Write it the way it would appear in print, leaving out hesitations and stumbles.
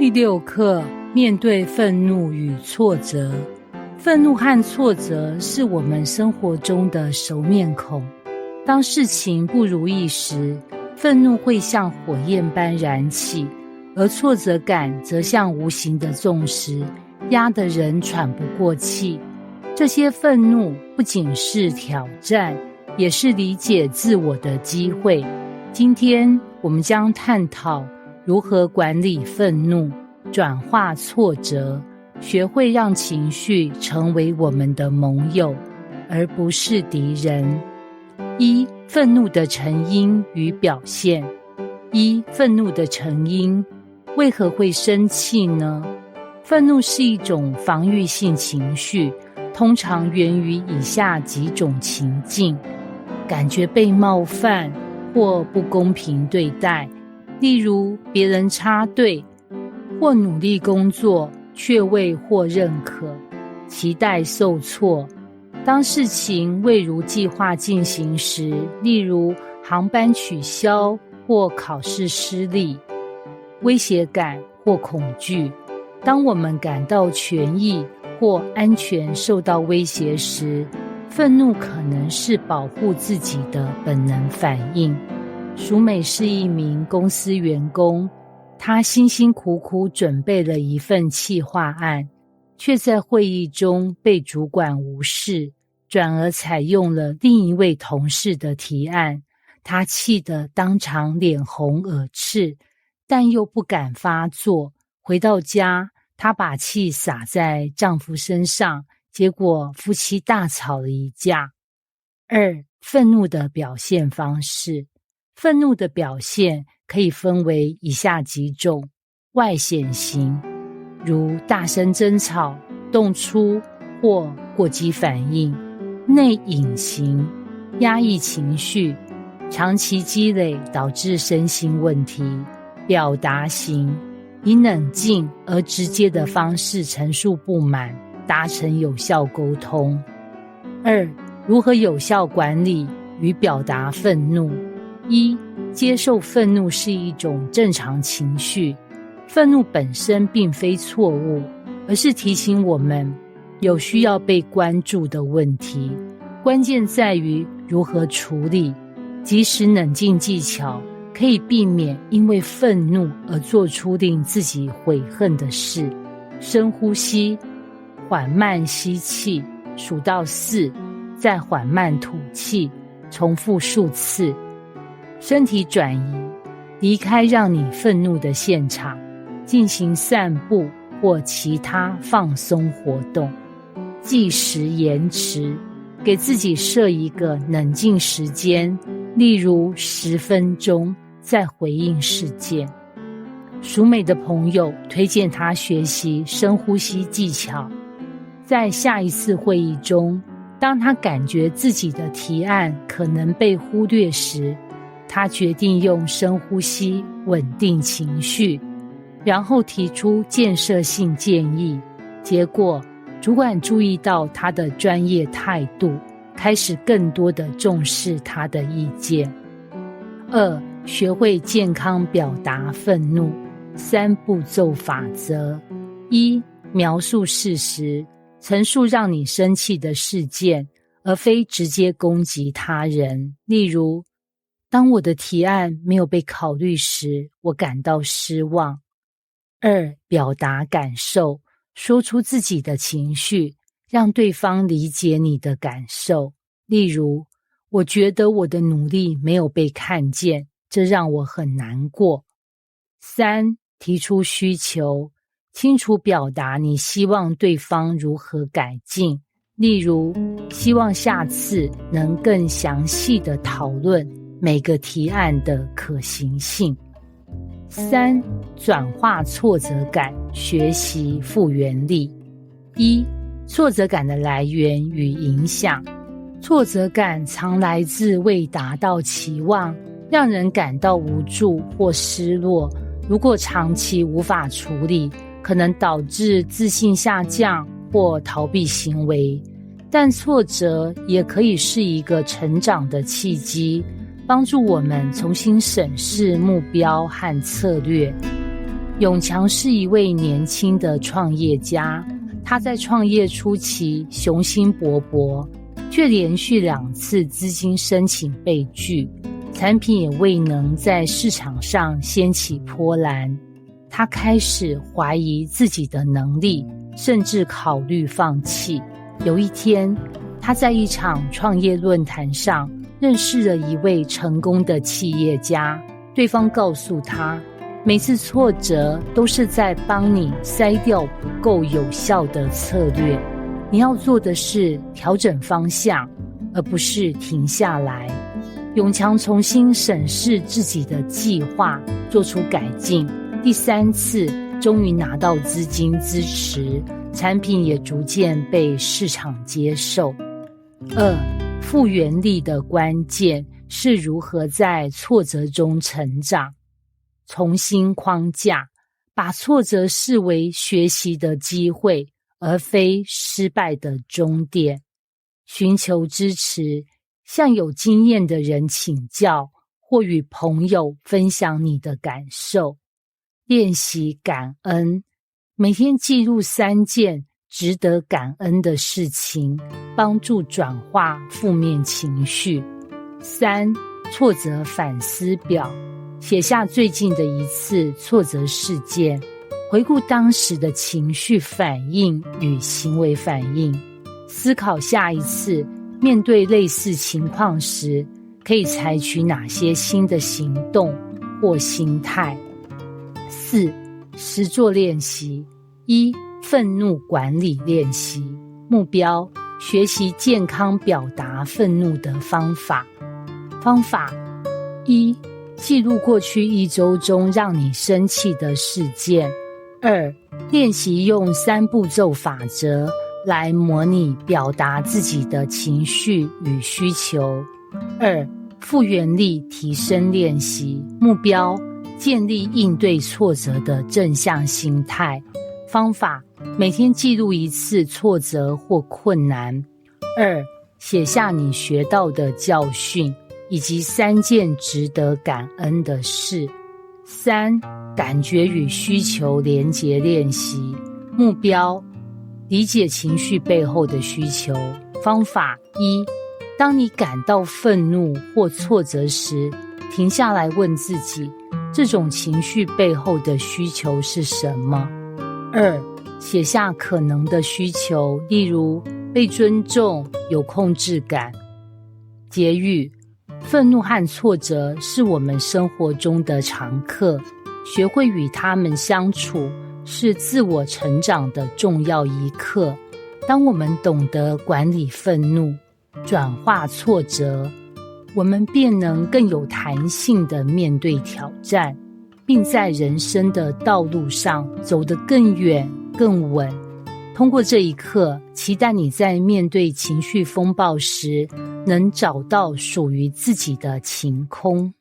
第6课，面对愤怒与挫折。愤怒和挫折是我们生活中的熟面孔。当事情不如意时，愤怒会像火焰般燃起，而挫折感则像无形的重石，压得人喘不过气。这些愤怒不仅是挑战，也是理解自我的机会。今天我们将探讨如何管理愤怒，转化挫折，学会让情绪成为我们的盟友，而不是敌人。一、愤怒的成因与表现。愤怒的成因，为何会生气呢？愤怒是一种防御性情绪，通常源于以下几种情境：感觉被冒犯或不公平对待，例如别人插队，或努力工作却未获认可，期待受挫。当事情未如计划进行时，例如航班取消或考试失利，威胁感或恐惧。当我们感到权益或安全受到威胁时，愤怒可能是保护自己的本能反应。淑美是一名公司员工，她辛辛苦苦准备了一份企划案，却在会议中被主管无视，转而采用了另一位同事的提案。她气得当场脸红耳赤，但又不敢发作。回到家，她把气洒在丈夫身上，结果夫妻大吵了一架。2、愤怒的表现方式。愤怒的表现可以分为以下几种：外显型，如大声争吵、动粗或过激反应；内隐型，压抑情绪，长期积累导致身心问题；表达型，以冷静而直接的方式陈述不满，达成有效沟通。2、如何有效管理与表达愤怒。接受愤怒是一种正常情绪，愤怒本身并非错误，而是提醒我们有需要被关注的问题。关键在于如何处理，即使冷静技巧可以避免因为愤怒而做出令自己悔恨的事。深呼吸，缓慢吸气，数到4，再缓慢吐气，重复数次。身体转移，离开让你愤怒的现场，进行散步或其他放松活动。计时延迟，给自己设一个冷静时间，例如10分钟，再回应事件。淑美的朋友推荐她学习深呼吸技巧。在下一次会议中，当她感觉自己的提案可能被忽略时，他决定用深呼吸稳定情绪，然后提出建设性建议。结果，主管注意到他的专业态度，开始更多地重视他的意见。2、学会健康表达愤怒。3步骤法则。1、描述事实，陈述让你生气的事件，而非直接攻击他人。例如，当我的提案没有被考虑时，我感到失望。2、表达感受，说出自己的情绪，让对方理解你的感受。例如，我觉得我的努力没有被看见，这让我很难过。3、提出需求，清楚表达你希望对方如何改进。例如，希望下次能更详细地讨论每个提案的可行性。3、转化挫折感，学习复原力。1、挫折感的来源与影响。挫折感常来自未达到期望，让人感到无助或失落。如果长期无法处理，可能导致自信下降或逃避行为。但挫折也可以是一个成长的契机，帮助我们重新审视目标和策略。永强是一位年轻的创业家，他在创业初期雄心勃勃，却连续2次资金申请被拒，产品也未能在市场上掀起波澜。他开始怀疑自己的能力，甚至考虑放弃。有一天，他在一场创业论坛上认识了一位成功的企业家，对方告诉他，每次挫折都是在帮你筛掉不够有效的策略，你要做的是调整方向，而不是停下来。永强重新审视自己的计划，做出改进，第3次终于拿到资金支持，产品也逐渐被市场接受。2. 复原力的关键是如何在挫折中成长。重新框架，把挫折视为学习的机会，而非失败的终点。寻求支持，向有经验的人请教，或与朋友分享你的感受。练习感恩，每天记录3件值得感恩的事情，帮助转化负面情绪。3. 挫折反思表，写下最近的一次挫折事件，回顾当时的情绪反应与行为反应，思考下一次面对类似情况时可以采取哪些新的行动或心态。4. 实作练习。1. 愤怒管理练习，目标：学习健康表达愤怒的方法。方法： 1. 记录过去1周中让你生气的事件。2. 练习用3步骤法则来模拟表达自己的情绪与需求。2. 复原力提升练习，目标：建立应对挫折的正向心态。方法：每天记录1次挫折或困难。2. 写下你学到的教训，以及3件值得感恩的事。3. 感觉与需求连结练习，目标：理解情绪背后的需求。方法： 1. 当你感到愤怒或挫折时，停下来问自己，这种情绪背后的需求是什么？ 2. 写下可能的需求，例如被尊重、有控制感。结语：愤怒和挫折是我们生活中的常客，学会与他们相处是自我成长的重要一课。当我们懂得管理愤怒，转化挫折，我们便能更有弹性地面对挑战，并在人生的道路上走得更远更稳。通过这一课，期待你在面对情绪风暴时能找到属于自己的晴空。